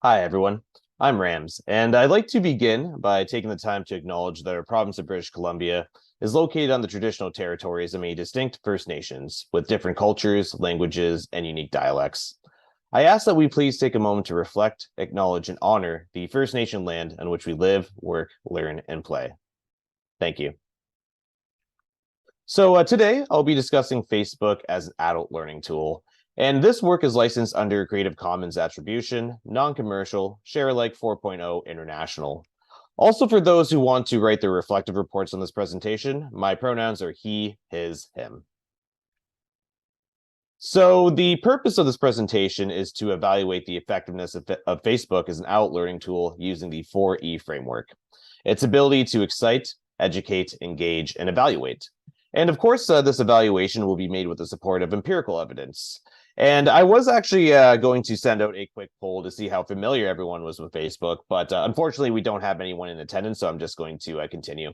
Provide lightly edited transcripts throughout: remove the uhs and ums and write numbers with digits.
Hi, everyone. I'm Rams, and I'd like to begin by taking the time to acknowledge that our province of British Columbia is located on the traditional territories of many distinct First Nations with different cultures, languages, and unique dialects. I ask that we please take a moment to reflect, acknowledge, and honor the First Nation land on which we live, work, learn, and play. Thank you. So today I'll be discussing Facebook as an adult learning tool. And this work is licensed under Creative Commons Attribution, Non-Commercial, Share Alike 4.0 International. Also, for those who want to write their reflective reports on this presentation, my pronouns are he, his, him. So the purpose of this presentation is to evaluate the effectiveness of Facebook as an adult learning tool using the 4E framework. Its ability to excite, educate, engage, and evaluate. And of course, this evaluation will be made with the support of empirical evidence. And I was actually going to send out a quick poll to see how familiar everyone was with Facebook, but unfortunately, we don't have anyone in attendance, so I'm just going to continue.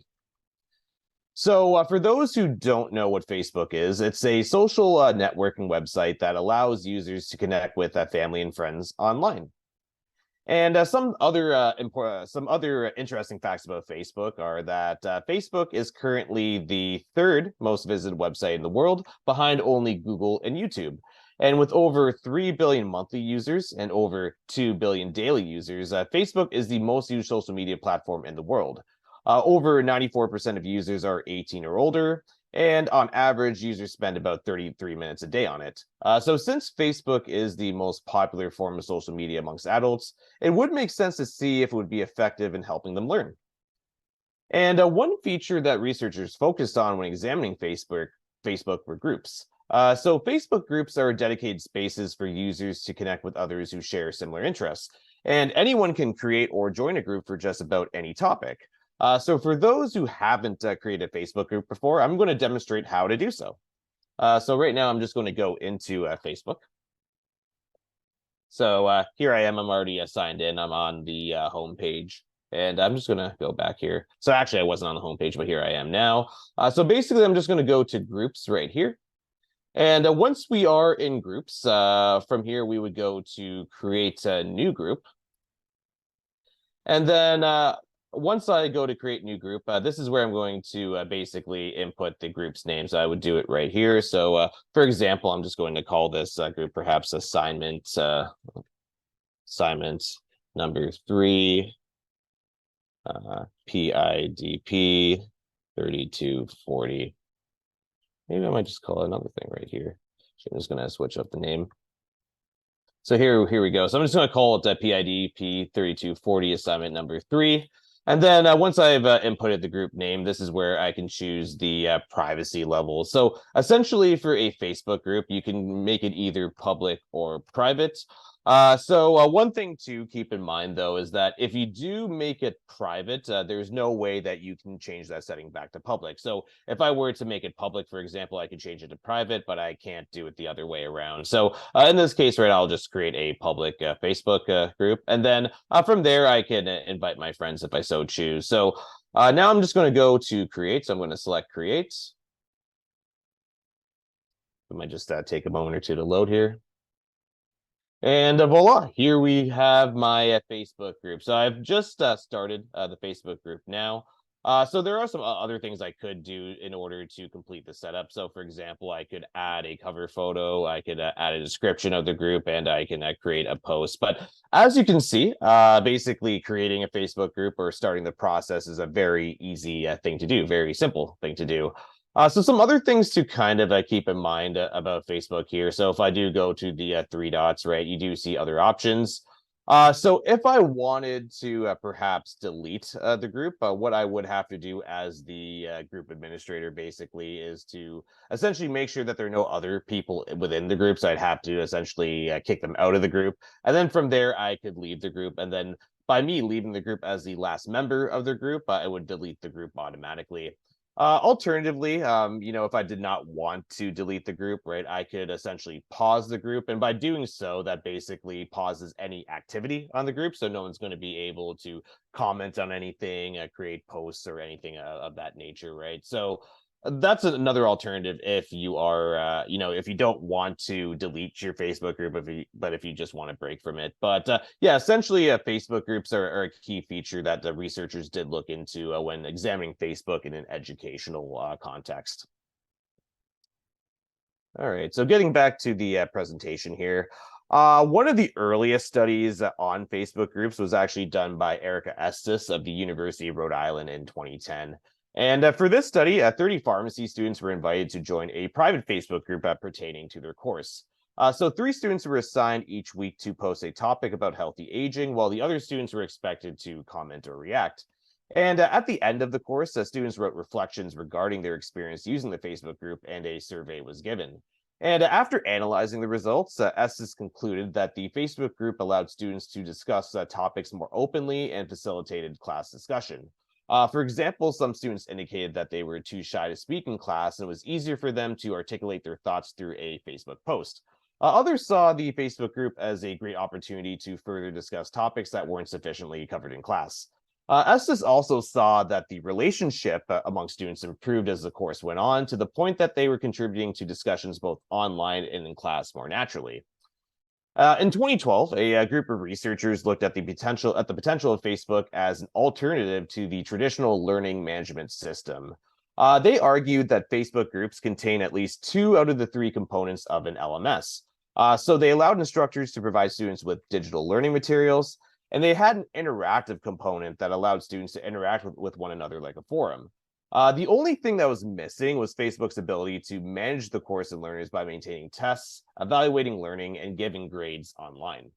So, for those who don't know what Facebook is, it's a social networking website that allows users to connect with family and friends online. And some other interesting facts about Facebook are that Facebook is currently the third most visited website in the world, behind only Google and YouTube. And with over 3 billion monthly users and over 2 billion daily users, Facebook is the most used social media platform in the world. Over 94% of users are 18 or older, and on average, users spend about 33 minutes a day on it. So since Facebook is the most popular form of social media amongst adults, it would make sense to see if it would be effective in helping them learn. And one feature that researchers focused on when examining Facebook were groups. So Facebook groups are dedicated spaces for users to connect with others who share similar interests. And anyone can create or join a group for just about any topic. So for those who haven't created a Facebook group before, I'm going to demonstrate how to do so. So right now I'm just going to go into Facebook. So here I am. I'm already signed in. I'm on the home page. And I'm just going to go back here. So actually, I wasn't on the home page, but here I am now. So basically, I'm just going to go to groups right here. And once we are in groups, from here, we would go to create a new group. And then once I go to create new group, this is where I'm going to basically input the group's name. So I would do it right here. So for example, I'm just going to call this group perhaps assignment number 3, PIDP 3240. Maybe I might just call it another thing right here. So I'm just going to switch up the name. So here we go. So I'm just going to call it PIDP 3240 assignment number 3. And then once I've inputted the group name, this is where I can choose the privacy level. So essentially for a Facebook group, you can make it either public or private. So one thing to keep in mind, though, is that if you do make it private, there's no way that you can change that setting back to public. So if I were to make it public, for example, I could change it to private, but I can't do it the other way around. So in this case, right, I'll just create a public Facebook group. And then from there, I can invite my friends if I so choose. So now I'm just going to go to create. So I'm going to select create. It might just take a moment or two to load here. And voila, here we have my Facebook group. So I've just started the Facebook group now. So there are some other things I could do in order to complete the setup. So for example, I could add a cover photo, I could add a description of the group, and I can create a post. But as you can see, basically creating a Facebook group or starting the process is a very easy thing to do, very simple thing to do. So some other things to kind of keep in mind about Facebook here. So if I do go to the 3 dots, right, you do see other options. So if I wanted to perhaps delete the group, what I would have to do as the group administrator basically is to essentially make sure that there are no other people within the group. So I'd have to essentially kick them out of the group. And then from there, I could leave the group. And then by me leaving the group as the last member of the group, it would delete the group automatically. Alternatively, if I did not want to delete the group, right, I could essentially pause the group. And by doing so, that basically pauses any activity on the group. So no one's going to be able to comment on anything, create posts or anything of that nature, right? So That's another alternative if you are, if you don't want to delete your Facebook group, if you just want to break from it. But yeah, essentially, Facebook groups are a key feature that the researchers did look into when examining Facebook in an educational context. All right, so getting back to the presentation here, one of the earliest studies on Facebook groups was actually done by Erica Estes of the University of Rhode Island in 2010. And for this study, 30 pharmacy students were invited to join a private Facebook group pertaining to their course. So 3 students were assigned each week to post a topic about healthy aging, while the other students were expected to comment or react. And at the end of the course, students wrote reflections regarding their experience using the Facebook group, and a survey was given. And after analyzing the results, Estes concluded that the Facebook group allowed students to discuss topics more openly and facilitated class discussion. For example, some students indicated that they were too shy to speak in class, and it was easier for them to articulate their thoughts through a Facebook post. Others saw the Facebook group as a great opportunity to further discuss topics that weren't sufficiently covered in class. Estes also saw that the relationship among students improved as the course went on, to the point that they were contributing to discussions both online and in class more naturally. In 2012, a group of researchers looked at the potential of Facebook as an alternative to the traditional learning management system. They argued that Facebook groups contain at least 2 out of the 3 components of an LMS. So they allowed instructors to provide students with digital learning materials, and they had an interactive component that allowed students to interact with one another like a forum. The only thing that was missing was Facebook's ability to manage the course and learners by maintaining tests, evaluating learning, and giving grades online.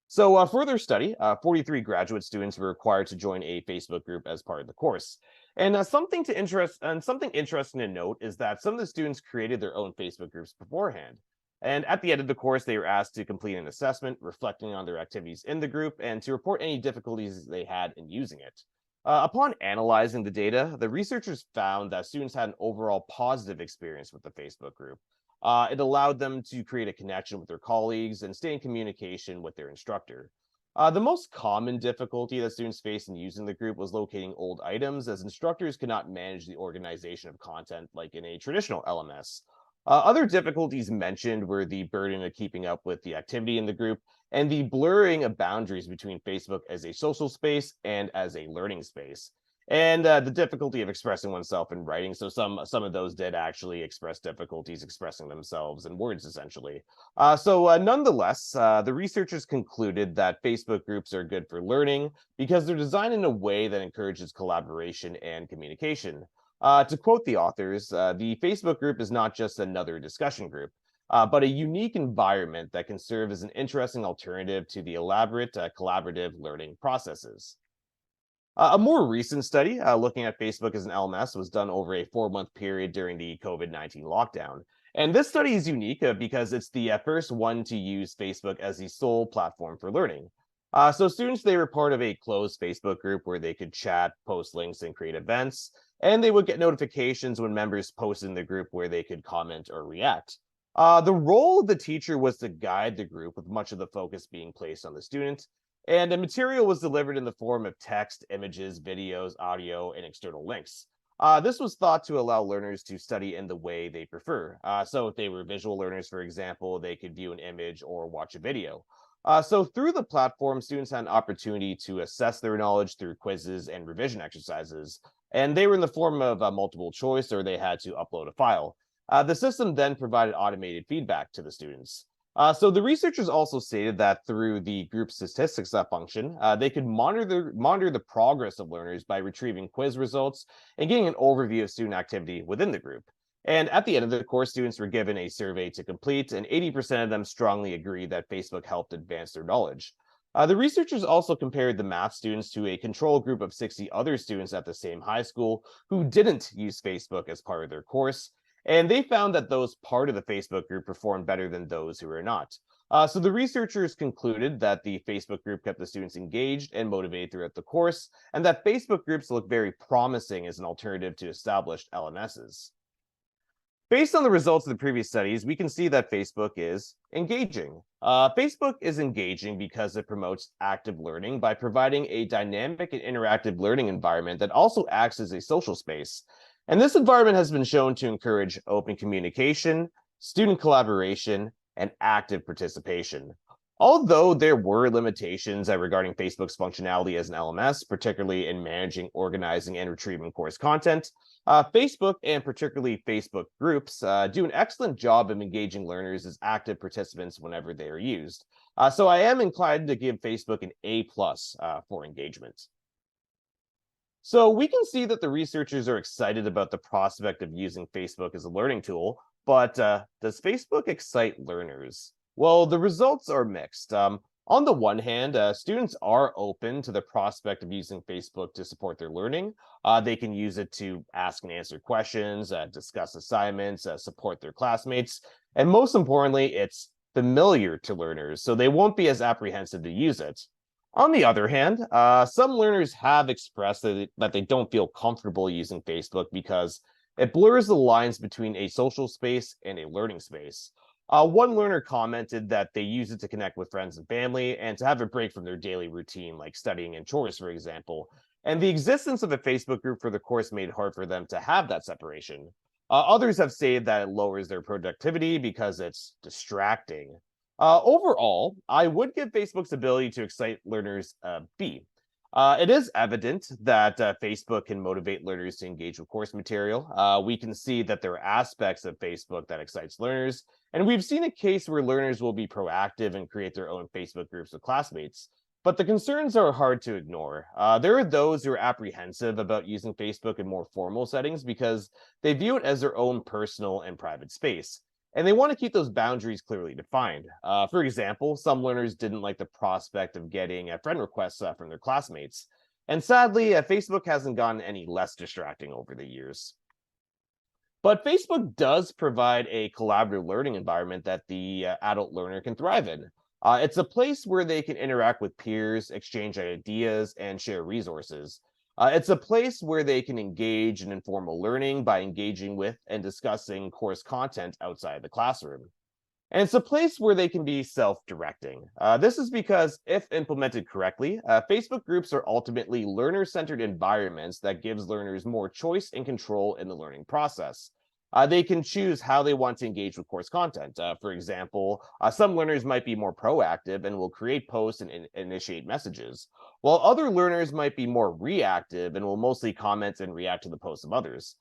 So, further study, 43 graduate students were required to join a Facebook group as part of the course. And something interesting to note is that some of the students created their own Facebook groups beforehand. And at the end of the course, they were asked to complete an assessment reflecting on their activities in the group and to report any difficulties they had in using it. Upon analyzing the data, the researchers found that students had an overall positive experience with the Facebook group. It allowed them to create a connection with their colleagues and stay in communication with their instructor. The most common difficulty that students faced in using the group was locating old items, as instructors could not manage the organization of content like in a traditional LMS. Other difficulties mentioned were the burden of keeping up with the activity in the group and the blurring of boundaries between Facebook as a social space and as a learning space, and the difficulty of expressing oneself in writing. So some of those did actually express difficulties expressing themselves in words, essentially. Nonetheless, the researchers concluded that Facebook groups are good for learning because they're designed in a way that encourages collaboration and communication. To quote the authors, the Facebook group is not just another discussion group, but a unique environment that can serve as an interesting alternative to the elaborate collaborative learning processes. A more recent study looking at Facebook as an LMS was done over a 4-month period during the COVID-19 lockdown. And this study is unique because it's the first one to use Facebook as the sole platform for learning. So students, they were part of a closed Facebook group where they could chat, post links, and create events. And they would get notifications when members posted in the group where they could comment or react. The role of the teacher was to guide the group, with much of the focus being placed on the student. And the material was delivered in the form of text, images, videos, audio, and external links. This was thought to allow learners to study in the way they prefer. So if they were visual learners, for example, they could view an image or watch a video. So through the platform, students had an opportunity to assess their knowledge through quizzes and revision exercises. And they were in the form of multiple choice, or they had to upload a file. The system then provided automated feedback to the students. So the researchers also stated that through the group statistics function, they could monitor the progress of learners by retrieving quiz results and getting an overview of student activity within the group. And at the end of the course, students were given a survey to complete, and 80% of them strongly agreed that Facebook helped advance their knowledge. The researchers also compared the math students to a control group of 60 other students at the same high school who didn't use Facebook as part of their course, and they found that those part of the Facebook group performed better than those who were not. So the researchers concluded that the Facebook group kept the students engaged and motivated throughout the course, and that Facebook groups look very promising as an alternative to established LMSs. Based on the results of the previous studies, we can see that Facebook is engaging. Facebook is engaging because it promotes active learning by providing a dynamic and interactive learning environment that also acts as a social space. And this environment has been shown to encourage open communication, student collaboration, and active participation. Although there were limitations regarding Facebook's functionality as an LMS, particularly in managing, organizing, and retrieving course content, Facebook and particularly Facebook groups do an excellent job of engaging learners as active participants whenever they are used. So I am inclined to give Facebook an A plus for engagement. So we can see that the researchers are excited about the prospect of using Facebook as a learning tool, but does Facebook excite learners? Well, the results are mixed. On the one hand, students are open to the prospect of using Facebook to support their learning. They can use it to ask and answer questions, discuss assignments, support their classmates, and most importantly, it's familiar to learners, so they won't be as apprehensive to use it. On the other hand, some learners have expressed that they don't feel comfortable using Facebook because it blurs the lines between a social space and a learning space. One learner commented that they use it to connect with friends and family and to have a break from their daily routine, like studying and chores, for example. And the existence of a Facebook group for the course made it hard for them to have that separation. Others have said that it lowers their productivity because it's distracting. Overall, I would give Facebook's ability to excite learners a B. It is evident that Facebook can motivate learners to engage with course material. We can see that there are aspects of Facebook that excites learners, and we've seen a case where learners will be proactive and create their own Facebook groups with classmates. But the concerns are hard to ignore. There are those who are apprehensive about using Facebook in more formal settings because they view it as their own personal and private space. And they want to keep those boundaries clearly defined. For example, some learners didn't like the prospect of getting friend requests from their classmates. And sadly, Facebook hasn't gotten any less distracting over the years. But Facebook does provide a collaborative learning environment that the adult learner can thrive in. It's a place where they can interact with peers, exchange ideas, and share resources. It's a place where they can engage in informal learning by engaging with and discussing course content outside the classroom. And it's a place where they can be self-directing. This is because if implemented correctly, Facebook groups are ultimately learner-centered environments that gives learners more choice and control in the learning process. They can choose how they want to engage with course content. For example, some learners might be more proactive and will create posts and initiate messages, while other learners might be more reactive and will mostly comment and react to the posts of others.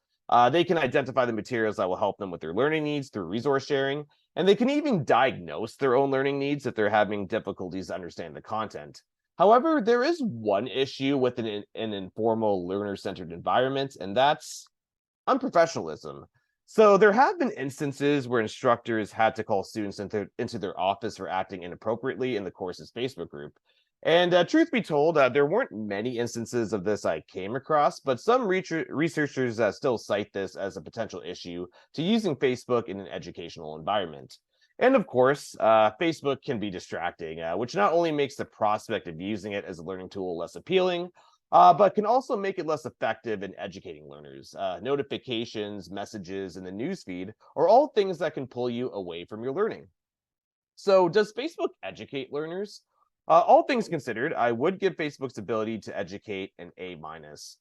They can identify the materials that will help them with their learning needs through resource sharing, and they can even diagnose their own learning needs if they're having difficulties understanding the content. However, there is one issue with an informal learner-centered environment, and that's unprofessionalism. So there have been instances where instructors had to call students into their office for acting inappropriately in the course's Facebook group. And truth be told, there weren't many instances of this I came across, but some researchers still cite this as a potential issue to using Facebook in an educational environment. And of course, Facebook can be distracting, which not only makes the prospect of using it as a learning tool less appealing, but can also make it less effective in educating learners. Notifications, messages, and the newsfeed are all things that can pull you away from your learning. So, does Facebook educate learners? All things considered, I would give Facebook's ability to educate an A minus.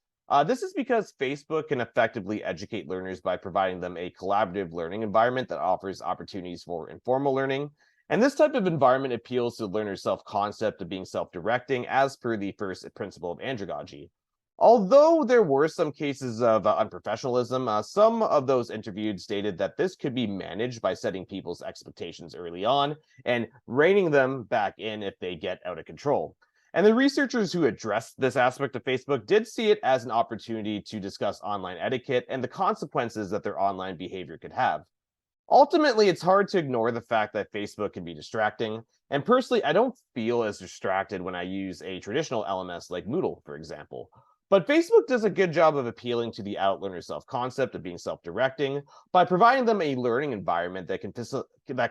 This is because Facebook can effectively educate learners by providing them a collaborative learning environment that offers opportunities for informal learning. And this type of environment appeals to the learner's self-concept of being self-directing as per the first principle of andragogy. Although there were some cases of unprofessionalism, some of those interviewed stated that this could be managed by setting people's expectations early on and reining them back in if they get out of control. And the researchers who addressed this aspect of Facebook did see it as an opportunity to discuss online etiquette and the consequences that their online behavior could have. Ultimately, it's hard to ignore the fact that Facebook can be distracting. And personally, I don't feel as distracted when I use a traditional LMS like Moodle, for example. But Facebook does a good job of appealing to the out learner self-concept of being self-directing by providing them a learning environment that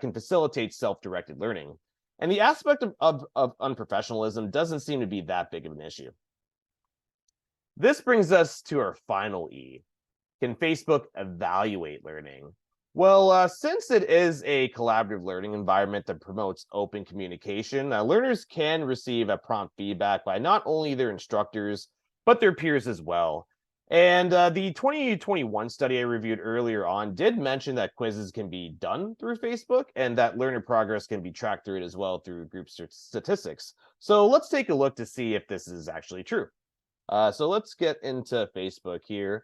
can facilitate self-directed learning. And the aspect of unprofessionalism doesn't seem to be that big of an issue. This brings us to our final E. Can Facebook evaluate learning? Well, since it is a collaborative learning environment that promotes open communication, learners can receive a prompt feedback by not only their instructors, but their peers as well. And the 2021 study I reviewed earlier on did mention that quizzes can be done through Facebook and that learner progress can be tracked through it as well through group statistics. So let's take a look to see if this is actually true. So let's get into Facebook here.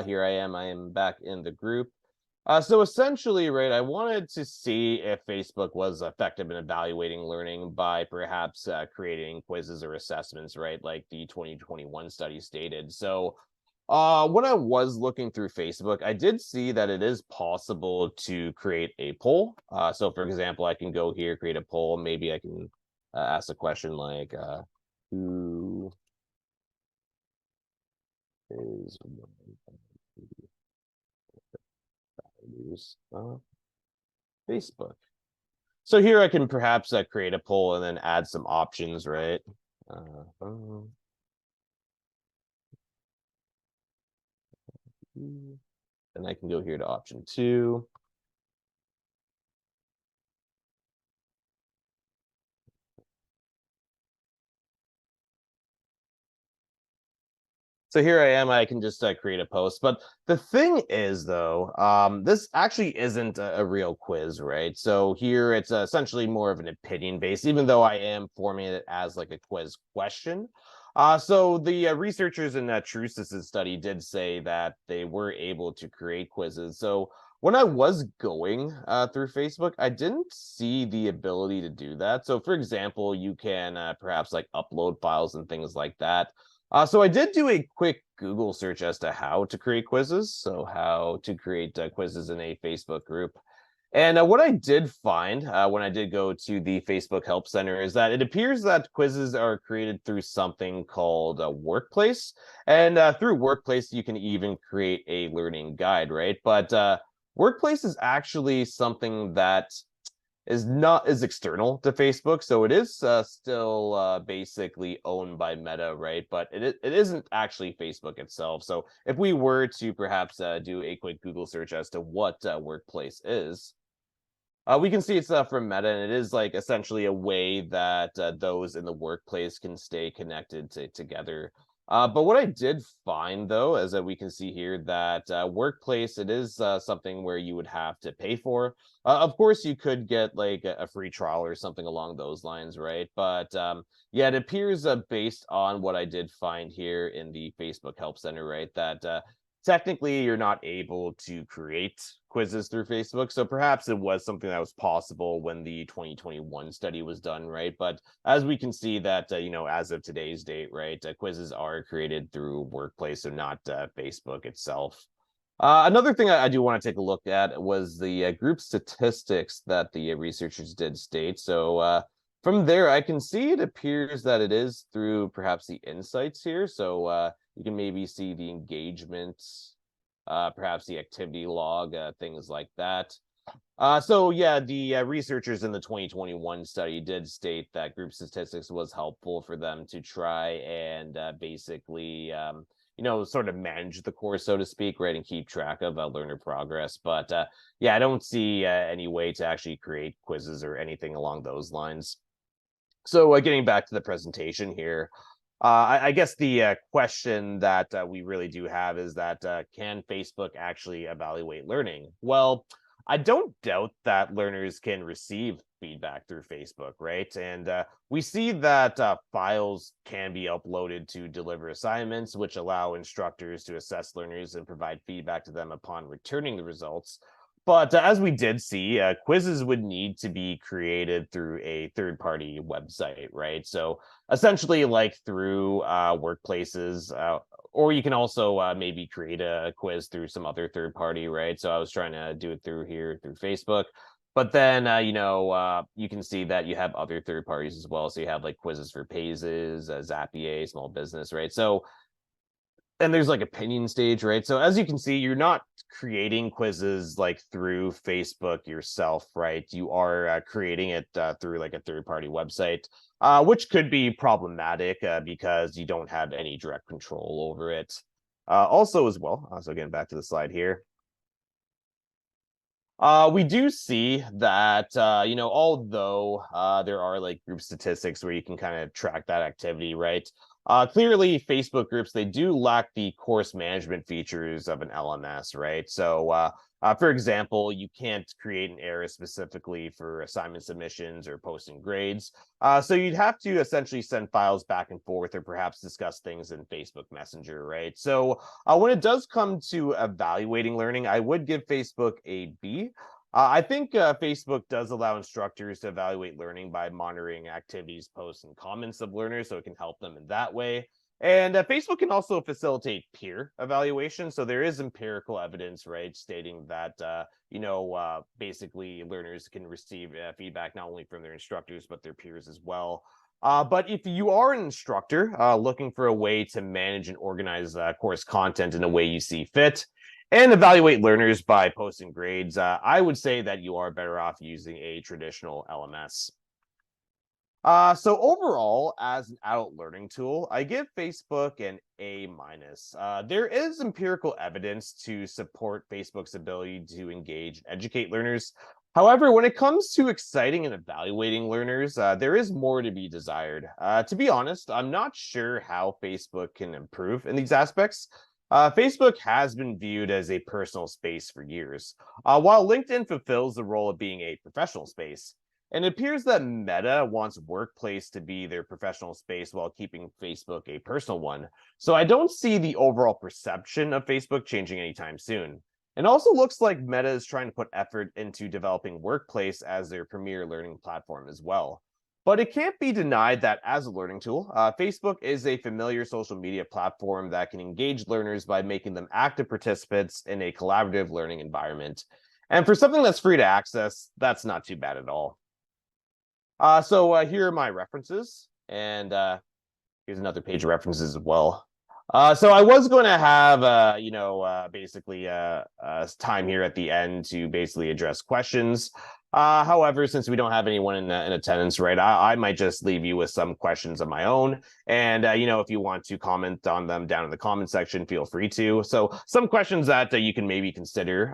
Here I am back in the group. So essentially, right, I wanted to see if Facebook was effective in evaluating learning by perhaps creating quizzes or assessments, right, like the 2021 study stated. So when I was looking through Facebook, I did see that it is possible to create a poll. So for example, I can go here, create a poll. Maybe I can ask a question like, who is use Facebook? So here I can perhaps create a poll and then add some options, right? And I can go here to option 2. So here I am, I can just create a post. But the thing is, though, this actually isn't a real quiz, right? So here it's essentially more of an opinion based, even though I am forming it as like a quiz question. So the researchers in that Trusis's study did say that they were able to create quizzes. So when I was going through Facebook, I didn't see the ability to do that. So for example, you can perhaps like upload files and things like that. So I did do a quick Google search as to how to create quizzes. So how to create quizzes in a Facebook group. And what I did find when I did go to the Facebook Help Center is that it appears that quizzes are created through something called a Workplace. And through Workplace, you can even create a learning guide, right? But Workplace is actually something that is not is external to Facebook, so it is still basically owned by Meta, right? But it isn't actually Facebook itself. So if we were to perhaps do a quick Google search as to what Workplace is, we can see it's from Meta, and it is like essentially a way that those in the workplace can stay connected together. But what I did find, though, is that we can see here that workplace, it is something where you would have to pay for. Of course, you could get like a free trial or something along those lines, right? But yeah, it appears based on what I did find here in the Facebook Help Center, right, that technically you're not able to create quizzes through Facebook. So perhaps it was something that was possible when the 2021 study was done, right? But as we can see that, as of today's date, right, quizzes are created through Workplace, so not Facebook itself. Another thing I do want to take a look at was the group statistics that the researchers did state. So from there, I can see it appears that it is through perhaps the insights here. So you can maybe see the engagement, perhaps the activity log, things like that. So yeah, the researchers in the 2021 study did state that group statistics was helpful for them to try and basically, sort of manage the course, so to speak, right, and keep track of learner progress. But yeah, I don't see any way to actually create quizzes or anything along those lines. So getting back to the presentation here, I guess the question that we really do have is that can Facebook actually evaluate learning? Well, I don't doubt that learners can receive feedback through Facebook, right? And we see that files can be uploaded to deliver assignments, which allow instructors to assess learners and provide feedback to them upon returning the results. But as we did see, quizzes would need to be created through a third-party website, right? So essentially, like through workplaces, or you can also maybe create a quiz through some other third party, right? So I was trying to do it through Facebook. But then, you can see that you have other third parties as well. So you have like quizzes for Phases, Zapier, small business, right? So and there's like opinion stage, right? So as you can see, you're not creating quizzes like through Facebook yourself, right? You are creating it through like a third party website, which could be problematic because you don't have any direct control over it. Also, as well, so getting back to the slide here, we do see that, although there are like group statistics where you can kind of track that activity, right? Clearly, Facebook groups, they do lack the course management features of an LMS, right? For example, you can't create an area specifically for assignment submissions or posting grades. So you'd have to essentially send files back and forth or perhaps discuss things in Facebook Messenger, right? When it does come to evaluating learning, I would give Facebook a B. I think Facebook does allow instructors to evaluate learning by monitoring activities, posts, and comments of learners, so it can help them in that way. And Facebook can also facilitate peer evaluation. So there is empirical evidence, right, stating that, basically learners can receive feedback not only from their instructors, but their peers as well. But if you are an instructor looking for a way to manage and organize course content in a way you see fit, and evaluate learners by posting grades, I would say that you are better off using a traditional LMS. So overall, as an adult learning tool, I give Facebook an A minus. There is empirical evidence to support Facebook's ability to engage and educate learners. However, when it comes to exciting and evaluating learners, there is more to be desired. To be honest, I'm not sure how Facebook can improve in these aspects. Facebook has been viewed as a personal space for years, while LinkedIn fulfills the role of being a professional space. And it appears that Meta wants Workplace to be their professional space while keeping Facebook a personal one. So I don't see the overall perception of Facebook changing anytime soon. It also looks like Meta is trying to put effort into developing Workplace as their premier learning platform as well. But it can't be denied that as a learning tool, Facebook is a familiar social media platform that can engage learners by making them active participants in a collaborative learning environment. And for something that's free to access, that's not too bad at all. Here are my references, and here's another page of references as well. So I was going to have, time here at the end to basically address questions. However, since we don't have anyone in attendance, right, I might just leave you with some questions of my own. And, if you want to comment on them down in the comment section, feel free to. So some questions that you can maybe consider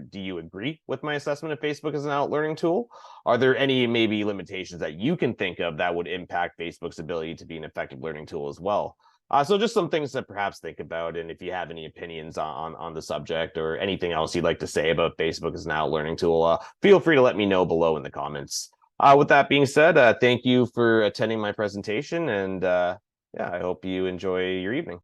do you agree with my assessment of Facebook as an adult learning tool? Are there any maybe limitations that you can think of that would impact Facebook's ability to be an effective learning tool as well? So just some things to perhaps think about, and if you have any opinions on the subject or anything else you'd like to say about Facebook as an adult learning tool, feel free to let me know below in the comments. With that being said, thank you for attending my presentation, and I hope you enjoy your evening.